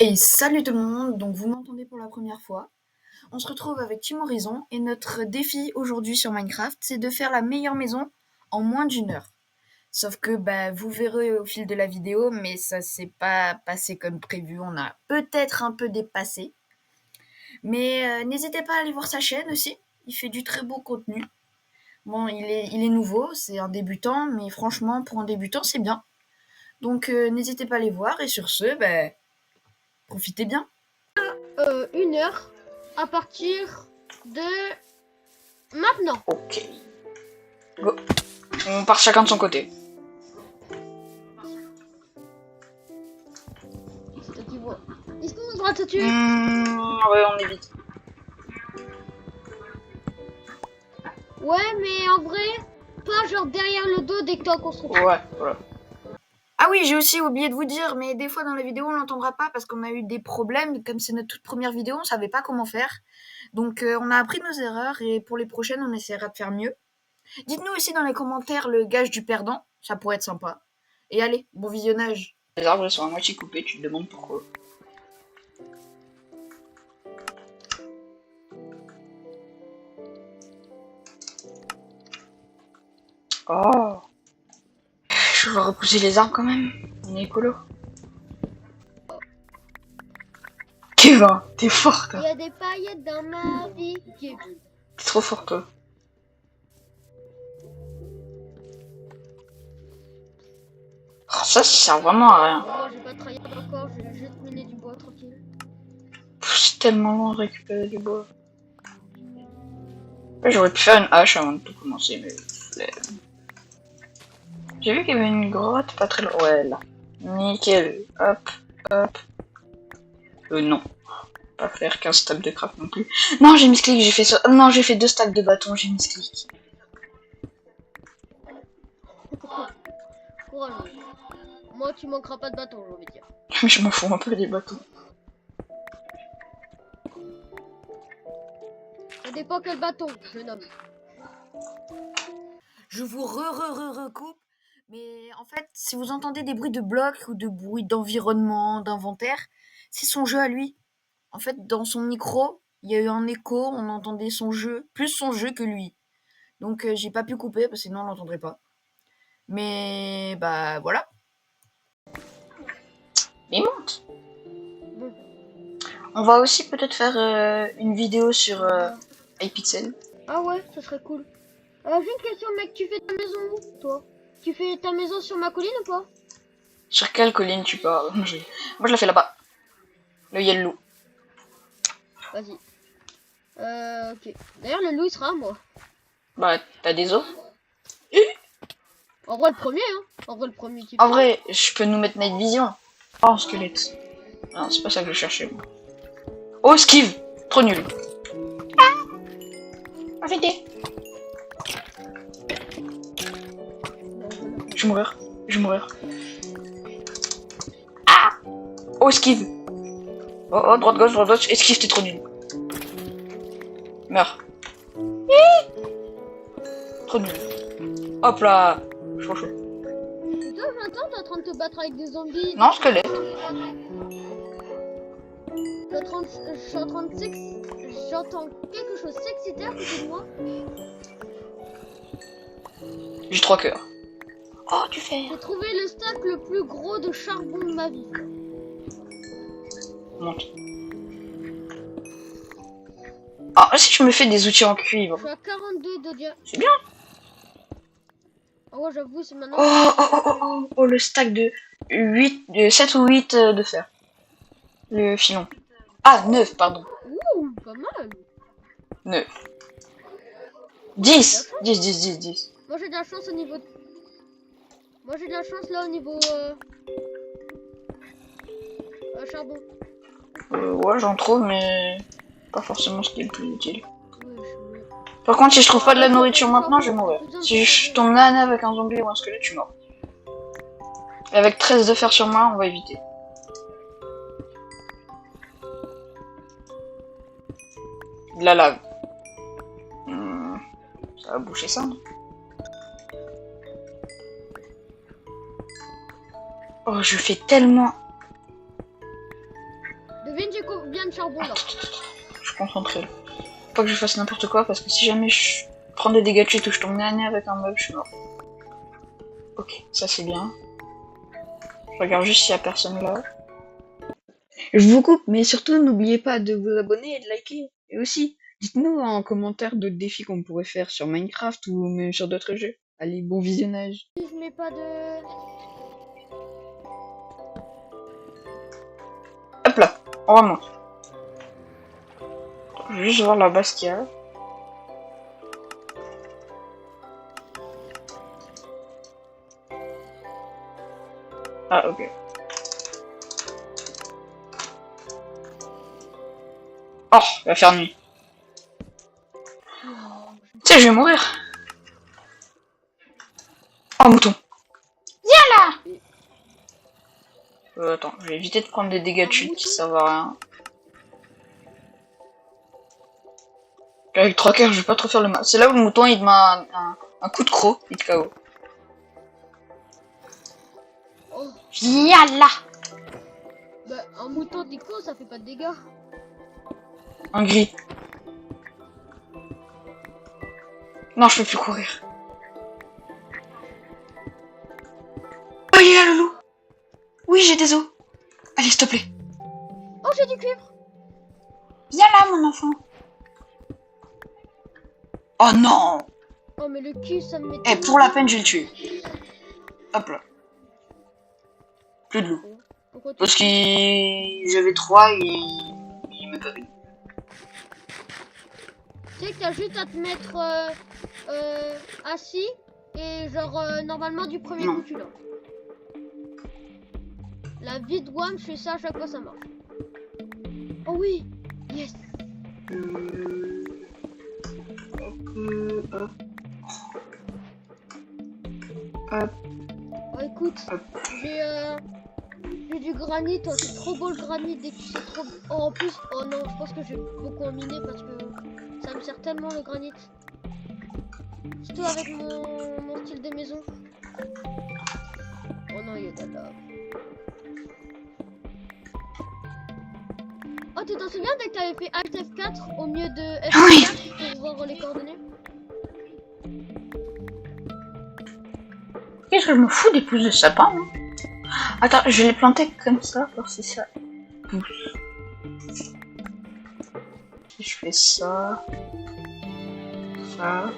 Et salut tout le monde, donc vous m'entendez pour la première fois. On se retrouve avec Team Horizon et notre défi aujourd'hui sur Minecraft, c'est de faire la meilleure maison en moins d'une heure. Sauf que vous verrez au fil de la vidéo, mais ça s'est pas passé comme prévu, on a peut-être un peu dépassé. Mais n'hésitez pas à aller voir sa chaîne aussi, il fait du très beau contenu. Bon, il est nouveau, c'est un débutant, mais franchement, pour un débutant, c'est bien. Donc n'hésitez pas à aller voir et sur ce, profitez bien. 1 heure à partir de maintenant. Ok. Go. On part chacun de son côté. C'est toi qui vois. Est-ce qu'on a le droit de se tuer? Ouais, on évite. Ouais, mais en vrai, pas genre derrière le dos dès que t'es en construction. Ouais, voilà. Ah oui, j'ai aussi oublié de vous dire, mais des fois dans la vidéo on l'entendra pas parce qu'on a eu des problèmes. Comme c'est notre toute première vidéo, on savait pas comment faire. Donc on a appris nos erreurs et pour les prochaines on essaiera de faire mieux. Dites-nous aussi dans les commentaires le gage du perdant, ça pourrait être sympa. Et allez, bon visionnage. Les arbres sont à moitié coupés, tu te demandes pourquoi. Oh. Je vais repousser les arbres quand même. On est écolo. Kevin, t'es fort Il toi. y a des paillettes dans ma vie. T'es trop fort toi. Oh, ça sert vraiment à rien. Moi, j'ai pas travaillé encore, je vais juste mener du bois tranquille. C'est tellement long de récupérer du bois. J'aurais pu faire une hache avant de tout commencer, mais flemme. J'ai vu qu'il y avait une grotte pas très loin. Ouais, là. Nickel. Hop, hop. Non. Pas faire 15 stacks de craft non plus. Non, j'ai mis ce clic, j'ai fait ça. Non, j'ai fait 2 stacks de bâtons, j'ai mis ce clic. Courage. Moi, tu manqueras pas de bâton, j'ai envie de dire. Mais je m'en fous un peu des bâtons. Ça dépend quel bâton, jeune homme. Je vous recoupe, mais en fait, si vous entendez des bruits de blocs ou de bruits d'environnement, d'inventaire, c'est son jeu à lui. En fait, dans son micro, il y a eu un écho, on entendait son jeu, plus son jeu que lui. Donc j'ai pas pu couper parce que sinon on l'entendrait pas. Mais voilà. Mais monte. Bon. On va aussi peut-être faire une vidéo sur iPixel. Ah ouais, ça serait cool. J'ai une question, mec, tu fais ta maison où, toi? Tu fais ta maison sur ma colline ou pas? Sur quelle colline tu parles? Moi je la fais là-bas. Le yellow. Vas-y. Ok. D'ailleurs, le loup, il sera à moi. Bah, t'as des os? En vrai, le premier, hein. En vrai, le premier qui En fait. vrai, je peux nous mettre Night Vision. Oh, squelette. Non, c'est pas ça que je cherchais. Moi. Oh, esquive. Trop nul. Arrêtez. Je vais mourir. Je vais mourir. Ah. Oh, esquive. Oh, droite, gauche. Esquive, t'es trop nul. Meurs. Trop nul. Hop là. Chaud. Putain, j'entends, t'es en train de te battre avec des zombies. Non, squelette. Je suis en train de j'entends quelque chose s'exciter à côté de moi. J'ai 3 cœurs. Oh, tu fais. J'ai trouvé le stack le plus gros de charbon de ma vie. Monte. Ah, si je me fais des outils en cuivre. Je suis à 42 de dia. C'est bien. Ah ouais, j'avoue, c'est maintenant. Oh, le stack de 7 ou 8 de fer. Le filon. Ah, 9, pardon. Ouh, pas mal. 9. 10. Moi j'ai de la chance au niveau. Moi j'ai de la chance là au niveau charbon. Ouais, j'en trouve, mais pas forcément ce qui est le plus utile. Ouais, Par contre, si je trouve pas de la nourriture maintenant, je vais mourir. Si je tombe nez à nez avec un zombie ou un squelette, je suis mort. Et avec 13 de fer sur moi, on va éviter. De la lave. Ça va boucher ça. Oh, je fais tellement... Devine j'ai combien de charbon là. Je suis concentré là. Faut pas que je fasse n'importe quoi parce que si jamais je prends des dégâts de chute ou je tombe nez à nez avec un mob, je suis mort. Ok, ça c'est bien. Je regarde juste s'il y a personne là. Je vous coupe, mais surtout n'oubliez pas de vous abonner et de liker. Et aussi, dites-nous en commentaire d'autres défis qu'on pourrait faire sur Minecraft ou même sur d'autres jeux. Allez, bon visionnage. Si je mets pas de... Hop là, on remonte. Je vais juste voir la base qu'il y a. Ah, ok. Oh, il va faire nuit. Tu sais, je vais mourir. Oh, mouton. Viens là. Attends, je vais éviter de prendre des dégâts de chute qui servent à rien. Avec 3 cœurs, je vais pas trop faire le mal. C'est là où le mouton il te met un coup de croc, il te KO. Oh, Viens là. bah un mouton déco ça fait pas de dégâts. Un gris. Non, je peux plus courir. Oh, il est là, le loup. Oui, j'ai des os. Allez, s'il te plaît. Oh j'ai du cuivre. Viens là, mon enfant. Oh non. Oh mais le cul ça me met... Eh, pour la peine, je vais le tuer. Hop là. Plus de loup. Pourquoi tu... Parce qu'il... J'avais 3 et il m'a pas vu. Tu sais que t'as juste à te mettre assis et genre normalement du premier Non. coup tu l'as. La vie de WAM, je fais ça à chaque fois ça marche. Oh oui. Yes. Hop. Hop. Oh écoute, Hop. j'ai du granit, oh, c'est trop beau le granit dès que c'est trop... Oh en plus, oh non, je pense que je vais beaucoup en miner parce que ça me sert tellement le granit. Surtout avec mon style de maison. Oh non, il y a de la lave. Oh tu t'en souviens dès que t'avais fait Alt F4 au mieux de F4 pour voir les coordonnées? Qu'est-ce que je me fous des pousses de sapin, hein. Attends, je vais les planter comme ça, voir si ça pousse. Si je fais ça... Ça...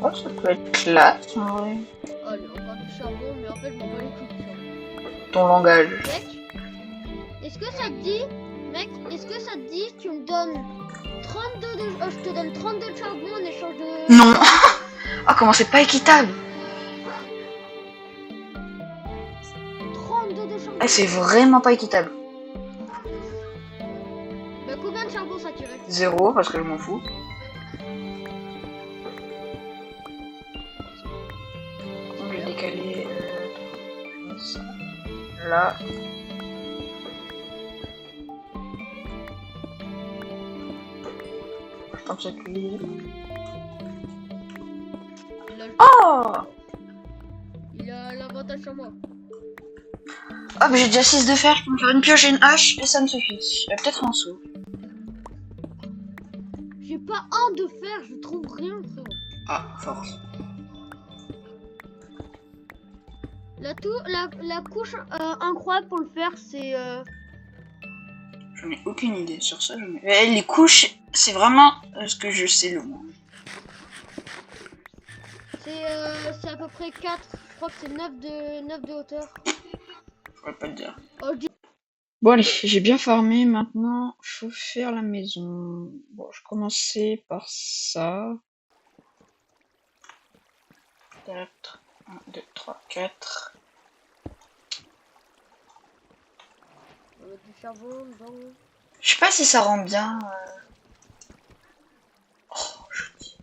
Oh, ça peut être classe, en vrai. Allez, encore du charbon, mais en fait je m'en bats les couilles du charbon. Ton langage. Mec, est-ce que ça te dit, mec, est-ce que ça te dit, tu me donnes 32 de... je te donne 32 de charbon en échange de... Non. Ah, comment c'est pas équitable. 32 de charbon. Ah, c'est vraiment pas équitable. Bah combien de charbon ça tirait? 0, parce que je m'en fous. Je vais décaler... ça. Là. Je pense que lui... Oh! Il a l'avantage sur moi. Ah, mais j'ai déjà 6 de fer, je peux me faire une pioche et une hache, et ça me suffit. Il y a peut-être un seau. J'ai pas un de fer, je trouve rien frérot. Ah, force. La couche incroyable pour le faire c'est... J'en ai aucune idée sur ça. Les couches, c'est vraiment ce que je sais le moins. C'est à peu près 4, je crois que c'est 9 de hauteur. Je pourrais pas te dire. Oh, je dis... Bon allez, j'ai bien farmé, maintenant faut faire la maison. Bon, je commençais par ça. 4, 1, 2, 3, 4. On va mettre du charbon dedans. Je sais pas si ça rend bien. Oh, joli.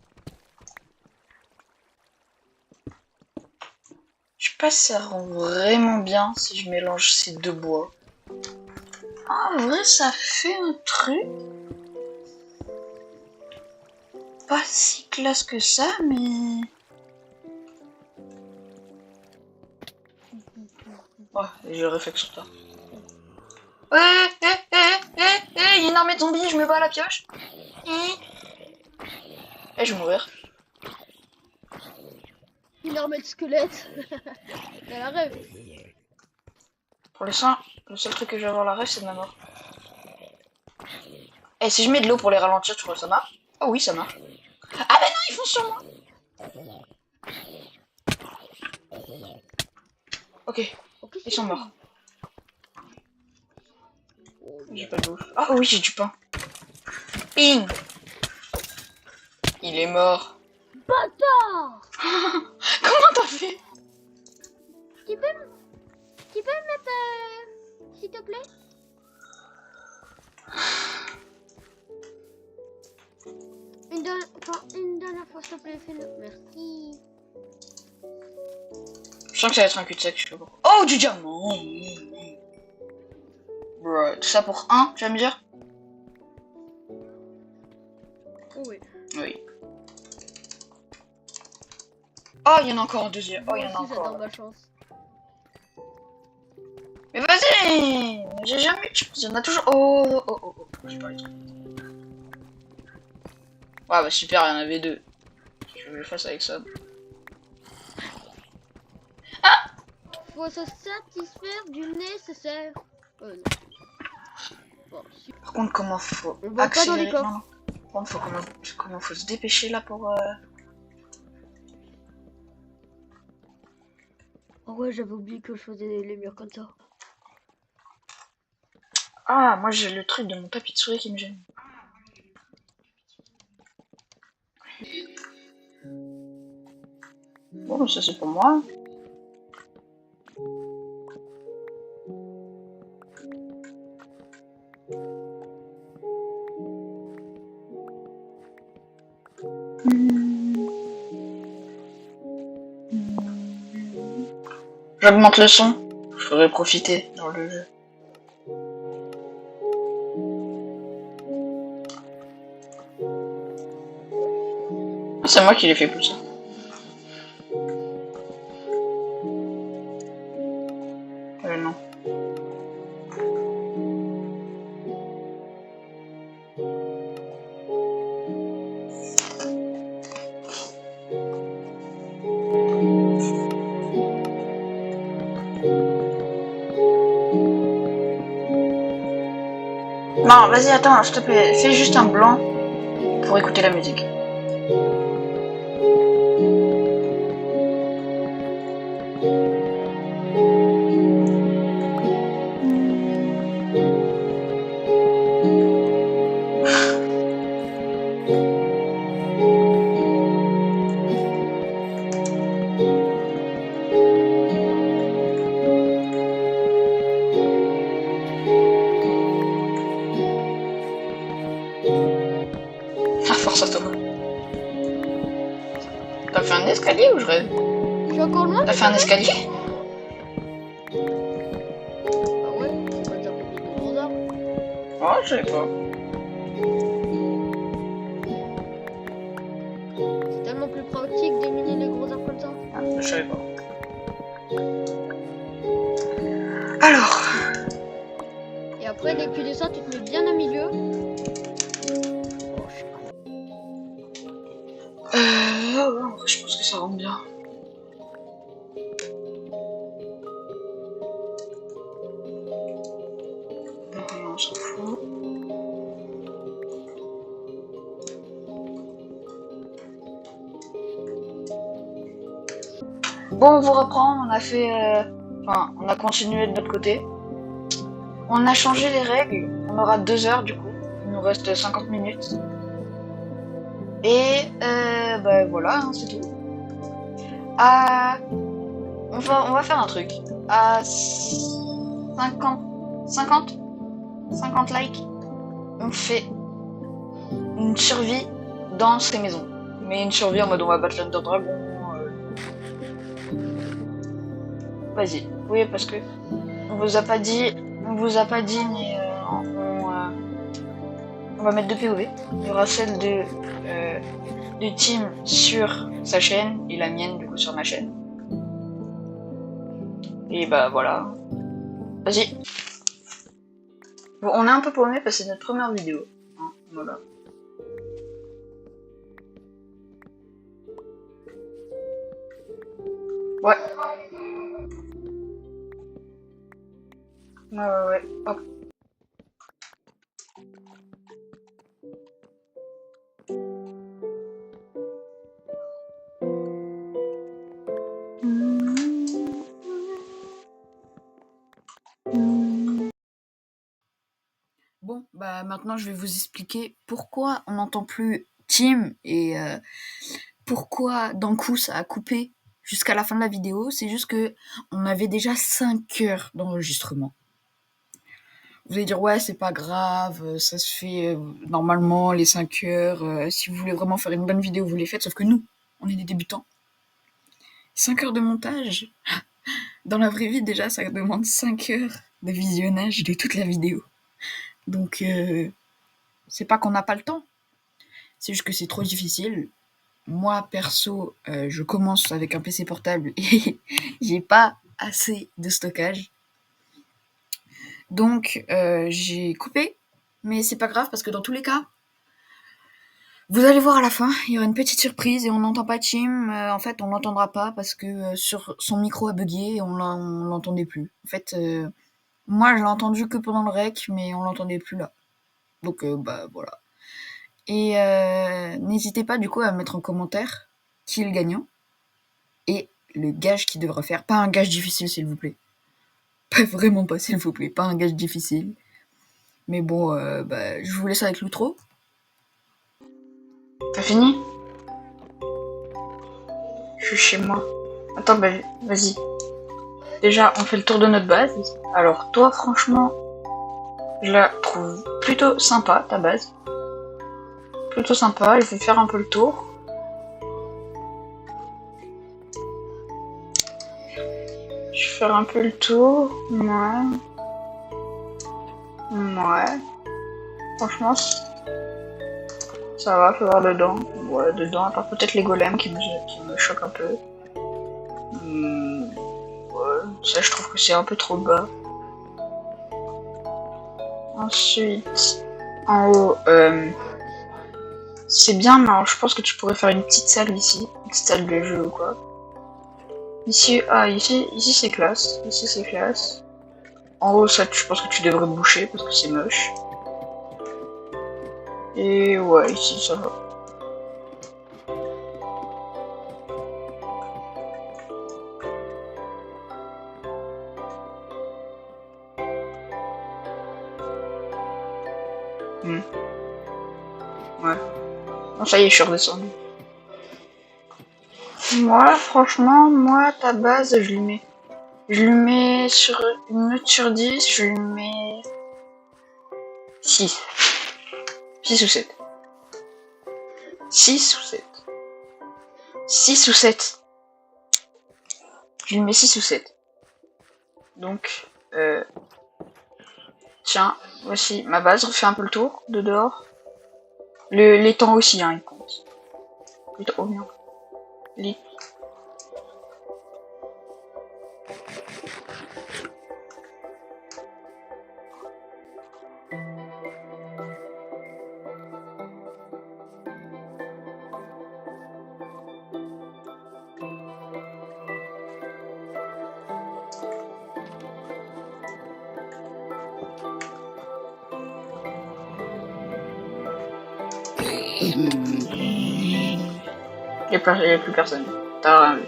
Je sais pas si ça rend vraiment bien si je mélange ces deux bois. Ah, en vrai, ça fait un truc. Pas si classe que ça, mais... Oh, j'ai le réflexe sur toi. Il y a une armée de zombies, je me bats à la pioche. Je vais mourir. Une armée de squelettes. Elle a rêve. Pour l'instant, le seul truc que je vais avoir la rêve, c'est de ma mort. Et si je mets de l'eau pour les ralentir, tu crois que ça marche? Ah oui, ça marche. Ah ben non, ils font sur moi. Ok, Ok, ils sont morts. Oh, J'ai pas de bouffe. Ah oui, j'ai du pain. Ping. Il est mort. bâtard. Comment t'as fait? Tu peux me mettre, s'il te plaît? Une dernière fois, s'il te plaît, fais-le. Merci. Je sens que ça va être un cul-de-sac, je sais pas. Oh, du diamant. Bro, tout ça pour un, tu vas me dire? Oh oui. Oui. Oh, il y en a encore un deuxième. Oh, il y en a Moi aussi, j'adore encore. ma chance. Mais vas-y. J'ai jamais... Il y en a toujours... Oh. J'ai pas les trucs. Ouais, bah super, il y en avait deux. Je vais le faire avec ça. Faut se satisfaire du nécessaire. Non. Bon, si. Par contre, comment faut On va pas dans les accélérer? coffres. Non. Par contre, comment faut se dépêcher là pour... Oh ouais, j'avais oublié que je faisais les murs comme ça. Ah, moi j'ai le truc de mon tapis de souris qui me gêne. Bon, ça c'est pour moi. J'augmente le son. Je ferai profiter dans le jeu. C'est moi qui l'ai fait pousser. Non. Non, vas-y, attends, s'il te plaît, fais juste un blanc pour écouter la musique. Ah, force à toi. T'as fait un escalier ou je rêve? Je suis encore loin. T'as fait un escalier? Ah ouais, c'est pas dire qu'on est des gros arbres. Ouais, je sais pas. C'est tellement plus pratique d'éliminer les gros arbres comme ça. Ah, je savais pas. Alors. Et après, dès que tu descends, tu te mets bien au milieu. Oh, je suis con. Ouais, je pense que ça rentre bien. Non, on s'en fout. Bon, on vous reprend, on a fait... Enfin, on a continué de notre côté. On a changé les règles, on aura 2 heures du coup. Il nous reste 50 minutes. Et bah voilà, hein, c'est tout. On va faire un truc. À 50 likes, on fait une survie dans ces maisons. Mais une survie en mode on va battre l'Under Dragon. Vas-y, oui, parce que on vous a pas dit, mais on va mettre 2 POV. Il y aura celle de Tim sur sa chaîne et la mienne du coup sur ma chaîne. Et bah voilà. Vas-y. Bon, on est un peu paumé parce que c'est notre première vidéo. Hein, voilà. Ouais. Ouais. Hop. Bon, bah maintenant je vais vous expliquer pourquoi on n'entend plus Tim et pourquoi d'un coup ça a coupé jusqu'à la fin de la vidéo. C'est juste que on avait déjà 5 heures d'enregistrement. Vous allez dire ouais c'est pas grave, ça se fait normalement les 5 heures. Si vous voulez vraiment faire une bonne vidéo, vous les faites. Sauf que nous, on est des débutants. 5 heures de montage. Dans la vraie vie déjà ça demande 5 heures de visionnage de toute la vidéo. Donc c'est pas qu'on n'a pas le temps. C'est juste que c'est trop difficile. Moi, perso, je commence avec un PC portable et j'ai pas assez de stockage. Donc, j'ai coupé. Mais c'est pas grave parce que dans tous les cas, vous allez voir à la fin, il y aura une petite surprise et on n'entend pas Tim. En fait, on l'entendra pas parce que sur son micro a bugué et on l'entendait plus. En fait, moi, je l'ai entendu que pendant le rec, mais on l'entendait plus là. Donc, bah voilà. Et n'hésitez pas du coup à mettre en commentaire qui est le gagnant et le gage qu'il devra faire. Pas un gage difficile, s'il vous plaît. Pas vraiment pas, s'il vous plaît. Pas un gage difficile. Mais bon, bah, je vous laisse avec l'outro. T'as fini? Je suis chez moi. Attends, bah, vas-y. Déjà, on fait le tour de notre base. Alors, toi, franchement, je la trouve plutôt sympa, ta base. Plutôt sympa, je vais faire un peu le tour. Je vais faire un peu le tour. Ouais. Franchement, ça va, faut voir dedans. Ouais, dedans, à part peut-être les golems qui me choquent un peu. Ouais, ça, je trouve que c'est un peu trop bas. Ensuite, en haut, c'est bien, mais alors, je pense que tu pourrais faire une petite salle ici. Une petite salle de jeu ou quoi. Ici, ici c'est classe. Ici c'est classe. En haut, ça, je pense que tu devrais boucher parce que c'est moche. Et ouais, ici ça va. Ouais. Bon, ça y est, je suis redescendu. Moi, franchement, ta base, je lui mets sur une note sur 10, je lui mets 6. 6 ou 7. 6 ou 7. 6 ou 7. Je lui mets 6 ou 7. Donc, tiens, voici ma base, refais un peu le tour de dehors. Les temps aussi, hein, ils comptent. Les temps, oh non. Les... Il y a plus personne. T'as rien vu.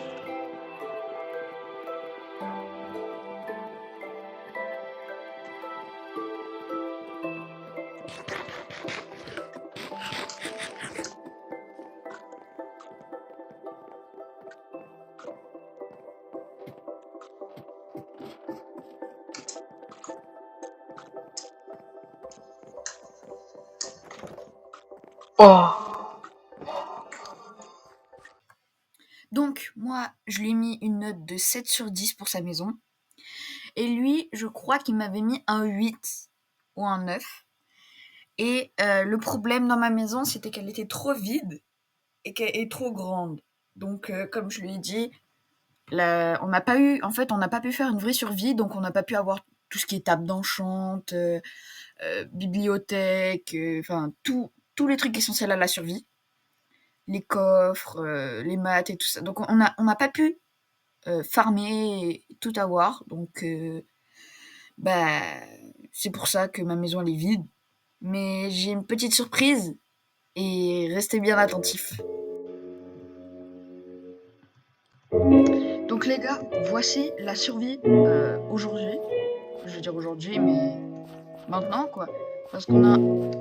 Oh. Donc, moi, je lui ai mis une note de 7 sur 10 pour sa maison. Et lui, je crois qu'il m'avait mis un 8 ou un 9. Et le problème dans ma maison, c'était qu'elle était trop vide et qu'elle est trop grande. Donc, comme je lui ai dit, on n'a pas pu faire une vraie survie, donc on n'a pas pu avoir tout ce qui est table d'enchant, bibliothèque, enfin tous les trucs essentiels à la survie. Les coffres, les maths et tout ça. Donc on n'a pas pu farmer et tout avoir. Donc bah, c'est pour ça que ma maison elle est vide. Mais j'ai une petite surprise et restez bien attentifs. Donc les gars, voici la survie aujourd'hui. Je veux dire aujourd'hui, mais maintenant quoi. Parce qu'on a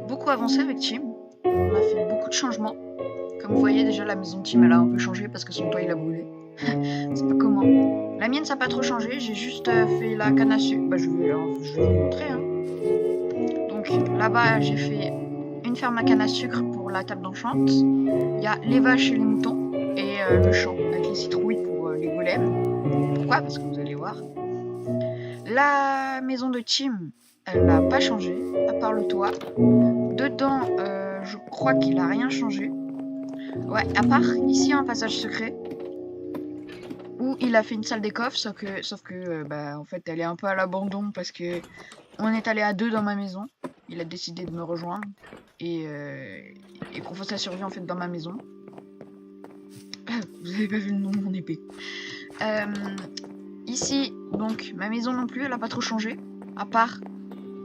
beaucoup avancé avec Tim. On a fait beaucoup de changements. Comme vous voyez déjà la maison de Tim elle a un peu changé parce que son toit il a brûlé. C'est pas comment. La mienne ça n'a pas trop changé, j'ai juste fait la canne à sucre. Bah je vais vous montrer. Hein. Donc là-bas j'ai fait une ferme à canne à sucre pour la table d'enchante. Il y a les vaches et les moutons et le champ avec les citrouilles pour les golems. Pourquoi? Parce que vous allez voir. La maison de Tim, elle n'a pas changé, à part le toit. Dedans, je crois qu'il a rien changé. Ouais, à part ici un passage secret où il a fait une salle des coffres, sauf que bah en fait elle est un peu à l'abandon parce que on est allé à 2 dans ma maison. Il a décidé de me rejoindre et qu'on fasse la survie en fait dans ma maison. Vous avez pas vu le nom de mon épée. Ici, donc ma maison non plus, elle a pas trop changé, à part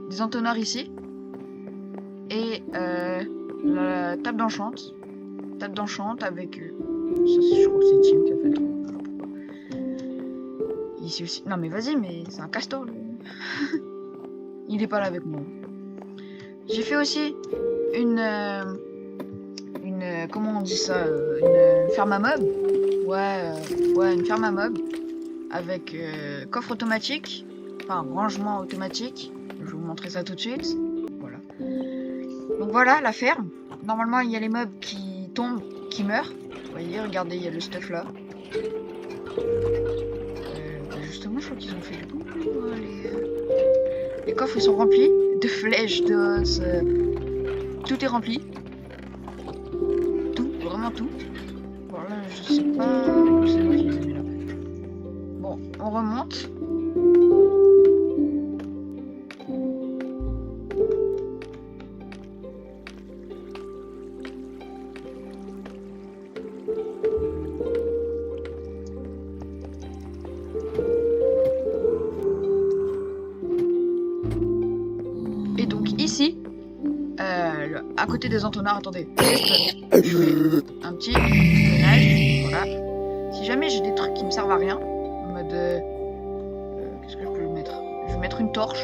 des entonnoirs ici et la table d'enchant. Table d'enchant avec ça je crois que c'est Tim qui a fait le truc. Ici aussi. Non mais vas-y, mais c'est un castor lui. Il est pas là avec moi. J'ai fait aussi une comment on dit ça, une ferme à meubles. Ouais, une ferme à meubles avec coffre automatique, enfin rangement automatique. Je vais vous montrer ça tout de suite. Voilà. Donc voilà la ferme. Normalement il y a les meubles qui tombent, qui meurent. Vous voyez, regardez, il y a le stuff là. Justement, je crois qu'ils ont fait du bon. Les coffres ils sont remplis de flèches, d'os. Tout est rempli. Tout, vraiment tout. Voilà, je sais pas. C'est moi qui les ai mis là. Bon, on remonte. Et donc ici, à côté des entonnoirs, attendez, je fais un petit ménage, voilà. Si jamais j'ai des trucs qui me servent à rien, en mode, qu'est-ce que je peux mettre? Je vais mettre une torche.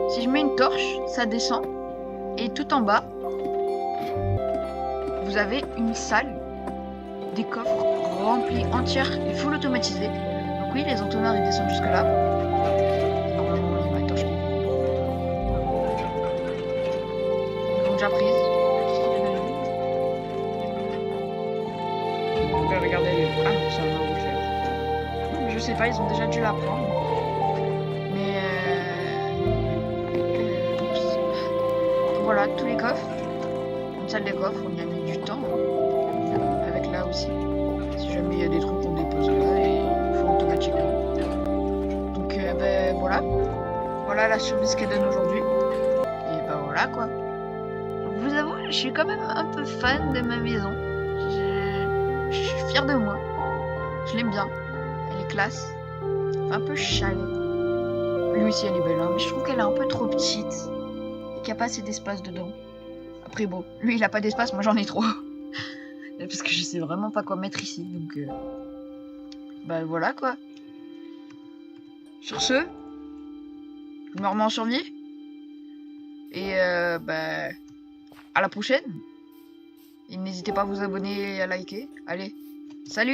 Si je mets une torche, ça descend, et tout en bas, vous avez une salle, des coffres remplis entières et full automatisés. Donc oui, les entonnoirs ils descendent jusque là. Normalement, il y a ma torche qui est déjà prise. Regardez, ah non, c'est un ordre. Je sais pas, ils ont déjà dû la prendre. Mais voilà, tous les coffres. Une salle des coffres, on y a mis du temps. Avec là aussi. Si jamais il y a des trucs qu'on dépose là et ils font automatiquement. Donc ben voilà. Voilà la surprise qu'elle donne aujourd'hui. Et ben voilà quoi. Donc, vous avouez, je suis quand même un peu fan de ma maison. Je suis fière de moi. Je l'aime bien. Elle est classe. Enfin, un peu chalet. Lui aussi elle est belle, hein, mais je trouve qu'elle est un peu trop petite. Et qu'il n'y a pas assez d'espace dedans. Après bon, lui il a pas d'espace, moi j'en ai trop. Parce que je sais vraiment pas quoi mettre ici. Donc bah voilà quoi. Sur ce, je me remets en survie. Et bah à la prochaine. Et n'hésitez pas à vous abonner et à liker. Allez, salut!